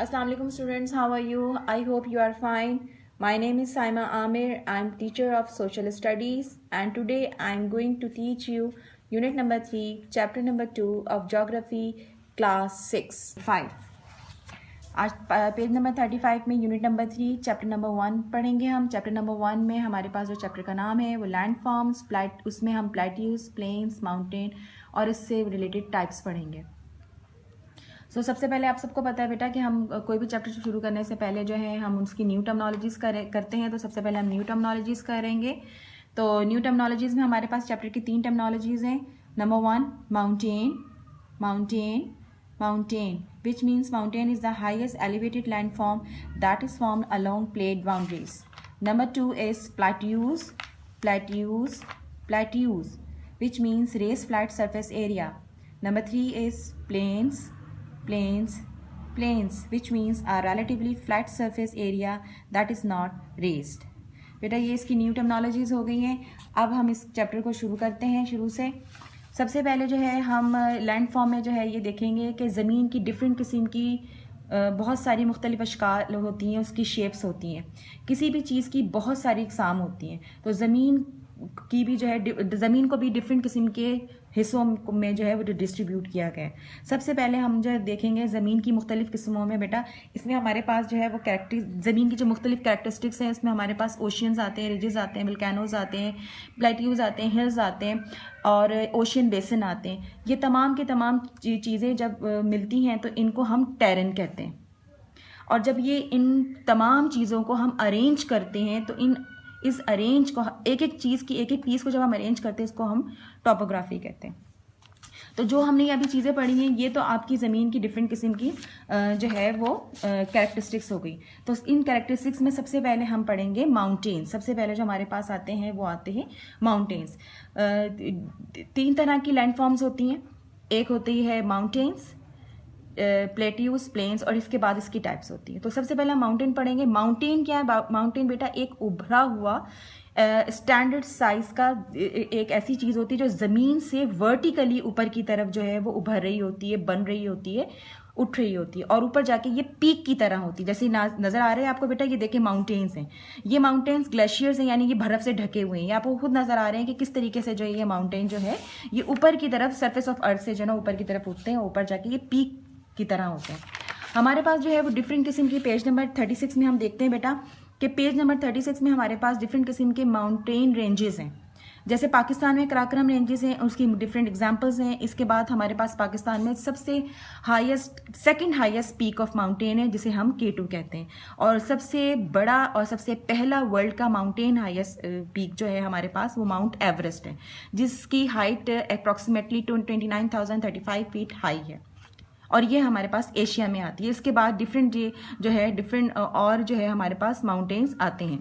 Assalamu alaikum students, how are you? I hope you are fine. My name is Saima Amir. I am teacher of social studies and today I am going to teach you unit number 3, chapter number 2 of geography class 6. 5. आज page number 35 में unit number 3 chapter number 1 पढ़ेंगे हम। Chapter number 1 में हमारे पास जो chapter का नाम है वो लैंड फॉर्म्स, उसमें हम प्लेट्यूज, प्लेन्स, माउंटेन और इससे रिलेटेड टाइप्स पढ़ेंगे। सबसे पहले आप सबको पता है बेटा कि हम कोई भी चैप्टर शुरू करने से पहले जो है हम उसकी न्यू टर्मिनोलॉजीज करते हैं। तो सबसे पहले हम न्यू टर्मिनोलॉजीज करेंगे। तो न्यू टर्मिनोलॉजीज में हमारे पास चैप्टर की 3 टर्मिनोलॉजीज हैं। Number 1 mountain, mountain, mountain which means mountain is the highest elevated landform that is formed along plate boundaries. Number 2 is plateaus, plateaus, plateaus which means raised flat surface area. Number 3 is plains, plains, plains which means a relatively flat surface area that is not raised. बेटा ये इसकी new terminologies हो गई हैं। अब हम इस chapter को शुरू करते हैं शुरू से। सबसे पहले जो है हम लैंड फॉर्म में जो है ये देखेंगे कि ज़मीन की डिफरेंट किस्म की बहुत सारी मुख्तलिफ अशकाल होती हैं, उसकी शेप्स होती हैं। किसी भी चीज़ की बहुत सारी इकसाम होती हैं। तो ज़मीन की भी जो है ज़मीन को भी डिफरेंट किस्म के हिस्सों में जो है वो डिस्ट्रीब्यूट किया गया है। सबसे पहले हम जो है देखेंगे ज़मीन की मुख्तलिफ किस्मों में बेटा, इसमें हमारे पास जो है वो ज़मीन की जो मुख्तलिफ कैरेक्टरिस्टिक्स हैं, इसमें हमारे पास ओशियंस आते हैं, रिजेस आते हैं, वल्केनोज आते हैं, प्लेट्यूज आते हैं, हिल्स आते हैं और ओशियन बेसिन आते हैं। ये तमाम के तमाम चीज़ें जब मिलती हैं तो इनको हम टेरेन कहते हैं। और जब ये इन तमाम चीज़ों को हम अरेंज करते हैं तो इस अरेंज को एक एक चीज़ की एक एक पीस को जब हम अरेंज करते हैं इसको हम टॉपोग्राफी कहते हैं। तो जो हमने अभी चीज़ें पढ़ी हैं ये तो आपकी ज़मीन की डिफरेंट किस्म की जो है वो कैरेक्टरिस्टिक्स हो गई। तो इन कैरेक्टरिस्टिक्स में सबसे पहले हम पढ़ेंगे माउंटेन। सबसे पहले जो हमारे पास आते हैं वो आते हैं माउंटेन्स। 3 तरह की लैंड फॉर्म्स होती हैं। एक होती है माउंटेन्स, प्लेट्यूज, प्लेन्स और इसके बाद इसकी टाइप्स होती है। तो सबसे पहले हम माउंटेन पढ़ेंगे। माउंटेन क्या है? माउंटेन बेटा एक उभरा हुआ स्टैंडर्ड साइज का एक ऐसी चीज़ होती है जो ज़मीन से वर्टिकली ऊपर की तरफ जो है वो उभर रही होती है, बन रही होती है, उठ रही होती है और ऊपर जाके ये पीक की तरह होती है। जैसे नज़र आ रहे हैं आपको बेटा, ये देखिए माउंटेन्स हैं। ये माउंटेन्स ग्लेशियर्स हैं, यानी ये बर्फ़ से ढके हुए हैं। ये आपको खुद नज़र आ रहे हैं कि किस तरीके से जो है ये माउंटेन जो है ये ऊपर की तरफ सरफेस ऑफ अर्थ से जो है ना ऊपर की तरफ उठते हैं, ऊपर जाके ये पीक की तरह होते हैं। हमारे पास जो है वो डिफरेंट किस्म की पेज नंबर 36 में हम देखते हैं बेटा कि पेज नंबर 36 में हमारे पास डिफरेंट किस्म के माउंटेन रेंजेस हैं। जैसे पाकिस्तान में कराकोरम रेंजेस हैं, उसकी डिफरेंट एग्जांपल्स हैं। इसके बाद हमारे पास पाकिस्तान में सबसे highest, second highest peak of mountain है जिसे हम K2 कहते हैं। और सबसे बड़ा और सबसे पहला वर्ल्ड का माउंटेन हाईएस्ट पीक जो है हमारे पास वो माउंट एवरेस्ट है, जिसकी हाइट अप्रॉक्सीमेटली 29,035 फीट हाई है और ये हमारे पास एशिया में आती है। इसके बाद डिफरेंट जो है डिफरेंट और जो है हमारे पास माउंटेन्स आते हैं।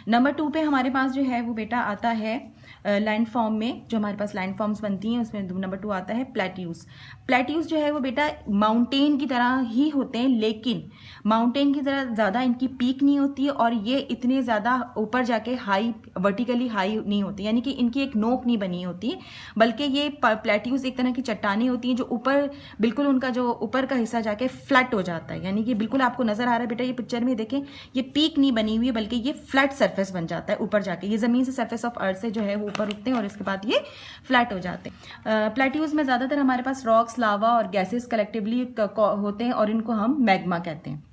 नंबर 2 पे हमारे पास जो है वो बेटा आता है लैंड फॉर्म में, जो हमारे पास लैंड फॉर्म्स बनती हैं उसमें नंबर 2 आता है प्लेट्यूज। प्लेट्यूज जो है वो बेटा माउंटेन की तरह ही होते हैं, लेकिन माउंटेन की तरह ज़्यादा इनकी पीक नहीं होती है और ये इतने ज़्यादा ऊपर जाके हाई, वर्टिकली हाई नहीं होती, यानी कि इनकी एक नोक नहीं बनी होती, बल्कि ये प्लेट्यूज एक तरह की चट्टानें होती हैं जो ऊपर बिल्कुल उनका जो ऊपर का हिस्सा जाके फ्लैट हो जाता है। यानी कि बिल्कुल आपको नज़र आ रहा है बेटा, ये पिक्चर में देखें, ये पीक नहीं बनी हुई है बल्कि ये फ्लैट सरफेस बन जाता है ऊपर जाके। ये ज़मीन से सरफेस ऑफ अर्थ से जो है वो ऊपर उठते हैं और इसके बाद ये फ्लैट हो जाते हैं। प्लेट्यूज में ज़्यादातर हमारे पास रॉक्स, लावा और गैसेस कलेक्टिवली होते हैं और इनको हम मैग्मा कहते हैं।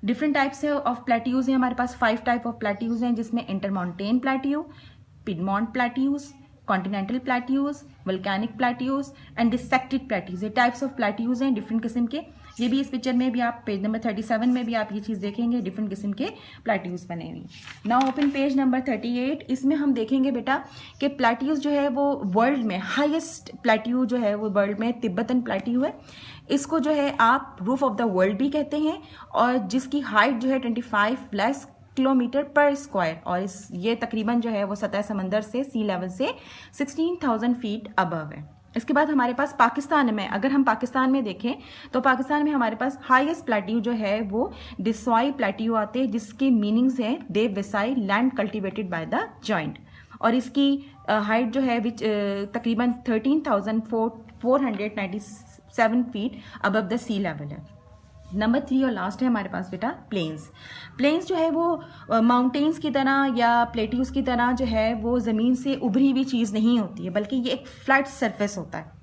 डिफरेंट टाइप्स ऑफ प्लेट्यूज हैं हमारे पास। 5 टाइप ऑफ प्लेट्यूज हैं, जिसमें intermountain plateau, Piedmont plateaus, continental plateaus, volcanic plateaus and dissected plateaus. ये टाइप्स ऑफ प्लेट्यूज हैं डिफरेंट किस्म के। ये भी इस पिक्चर में भी आप पेज नंबर 37 में भी आप ये चीज़ देखेंगे, डिफरेंट किस्म के प्लेट्यूज बने हुए। Now open page number 38। इसमें हम देखेंगे बेटा कि प्लेट्यूज जो है वो वर्ल्ड में हाईएस्ट प्लेट्यू जो है वो वर्ल्ड में तिब्बतन प्लेट्यू है। इसको जो है आप रूफ ऑफ द वर्ल्ड भी कहते हैं और जिसकी हाइट जो है 25 लाख किलोमीटर पर स्क्वायर और ये तकरीबन जो है वो सतह समंदर से सी लेवल से 16,000 फीट अबव है। इसके बाद हमारे पास पाकिस्तान में, अगर हम पाकिस्तान में देखें तो पाकिस्तान में हमारे पास हाईएस्ट प्लेट्यू जो है वो डिसवाई प्लेट्यू आते हैं, जिसके मीनिंग्स हैं देव विसाई land cultivated by the joint, और इसकी हाइट जो है विच तकरीबन 13,497 feet above the sea level है। नंबर 3 और लास्ट है हमारे पास बेटा प्लेन्स। प्लेन्स जो है वो माउंटेन्स की तरह या प्लेट्यूज की तरह जो है वो ज़मीन से उभरी हुई चीज़ नहीं होती है, बल्कि ये एक फ्लैट सरफेस होता है।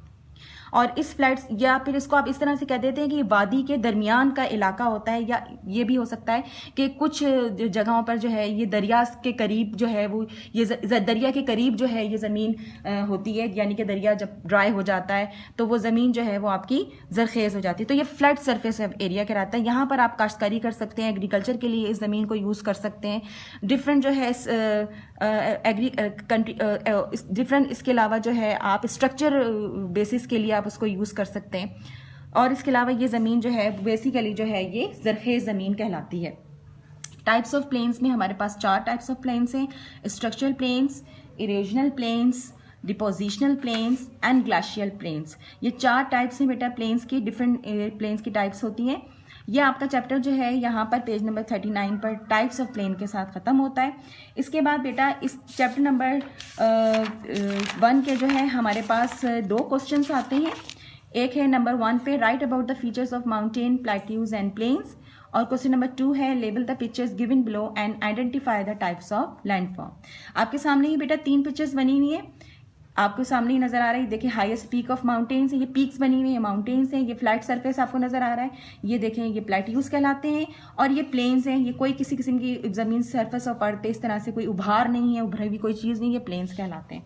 और इस फ्लैट्स या फिर इसको आप इस तरह से कह देते हैं कि वादी के दरमियान का इलाका होता है, या ये भी हो सकता है कि कुछ जगहों पर जो है ये दरिया के करीब जो है वो ये दरिया के करीब जो है ये ज़मीन होती है, यानी कि दरिया जब ड्राई हो जाता है तो वो ज़मीन जो है वो आपकी जरखेज़ हो जाती है। तो ये फ्लैट सरफेस एरिया कहलाता है। यहाँ पर आप काश्तकारी कर सकते हैं, एग्रीकल्चर के लिए इस ज़मीन को यूज़ कर सकते हैं। डिफरेंट जो है डिफरेंट इसके अलावा जो है आप स्ट्रक्चर बेसिस के लिए आप उसको यूज़ कर सकते हैं। और इसके अलावा ये ज़मीन जो है बेसिकली जो है ये ज़रखेज़ ज़मीन कहलाती है। टाइप्स ऑफ प्लेन्स में हमारे पास 4 टाइप्स ऑफ प्लेन्स हैं: structural plains, erosional plains, depositional plains and glacial plains. ये 4 टाइप्स हैं बेटा प्लेन्स की, डिफरेंट प्लेन्स की टाइप्स होती हैं। ये आपका चैप्टर जो है यहाँ पर पेज नंबर 39 पर टाइप्स ऑफ प्लेन के साथ ख़त्म होता है। इसके बाद बेटा इस चैप्टर नंबर 1 के जो है हमारे पास 2 क्वेश्चंस आते हैं। एक है नंबर 1 पे write about the features of mountain, plateaus and plains, और क्वेश्चन नंबर 2 है label the pictures given below and identify the types of landform. आपके सामने ही बेटा 3 पिक्चर्स बनी हुई है, आपको सामने ही नजर आ रहा है। देखिए हाईएस्ट पीक ऑफ माउंटेन्स है, ये पीक्स बनी हुई है, माउंटेन्स हैं। ये फ्लैट सरफेस आपको नजर आ रहा है, ये देखें ये प्लेट्यूज कहलाते हैं। और ये प्लेन्स हैं, ये कोई किसी किस्म की जमीन सरफेस और पड़ते इस तरह से कोई उभार नहीं है, उभरी हुई कोई चीज़ नहीं है, प्लेन्स कहलाते हैं।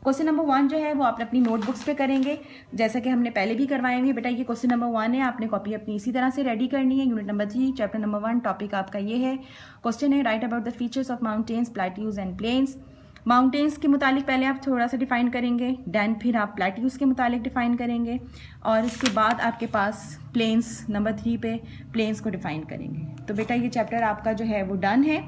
क्वेश्चन नंबर 1 जो है वो आप अपनी नोटबुक्स पे करेंगे, जैसा कि हमने पहले भी करवाए हुए बेटा। ये क्वेश्चन नंबर 1 है, आपने कॉपी अपनी इसी तरह से रेडी करनी है। Unit number 3 chapter number 1 topic आपका ये है। क्वेश्चन है write about the features of mountains, plateaus and plains. Mountains के मुतालिक पहले आप थोड़ा सा डिफाइन करेंगे, देन फिर आप प्लेट्यूज के मुतालिक डिफाइन करेंगे, और इसके बाद आपके पास प्लेन्स नंबर 3 पे प्लेन्स को डिफाइन करेंगे। तो बेटा ये चैप्टर आपका जो है वो डन है,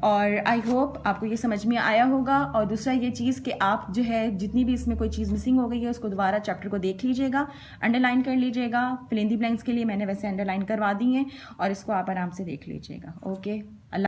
और आई होप आपको ये समझ में आया होगा। और दूसरा ये चीज़ कि आप जो है जितनी भी इसमें कोई चीज़ मिसिंग हो गई है उसको दोबारा चैप्टर को देख लीजिएगा, अंडरलाइन कर लीजिएगा। फिल इन द ब्लैंक्स के लिए मैंने वैसे अंडरलाइन करवा दी हैं, और इसको आप आराम से देख लीजिएगा। ओके, अल्लाह।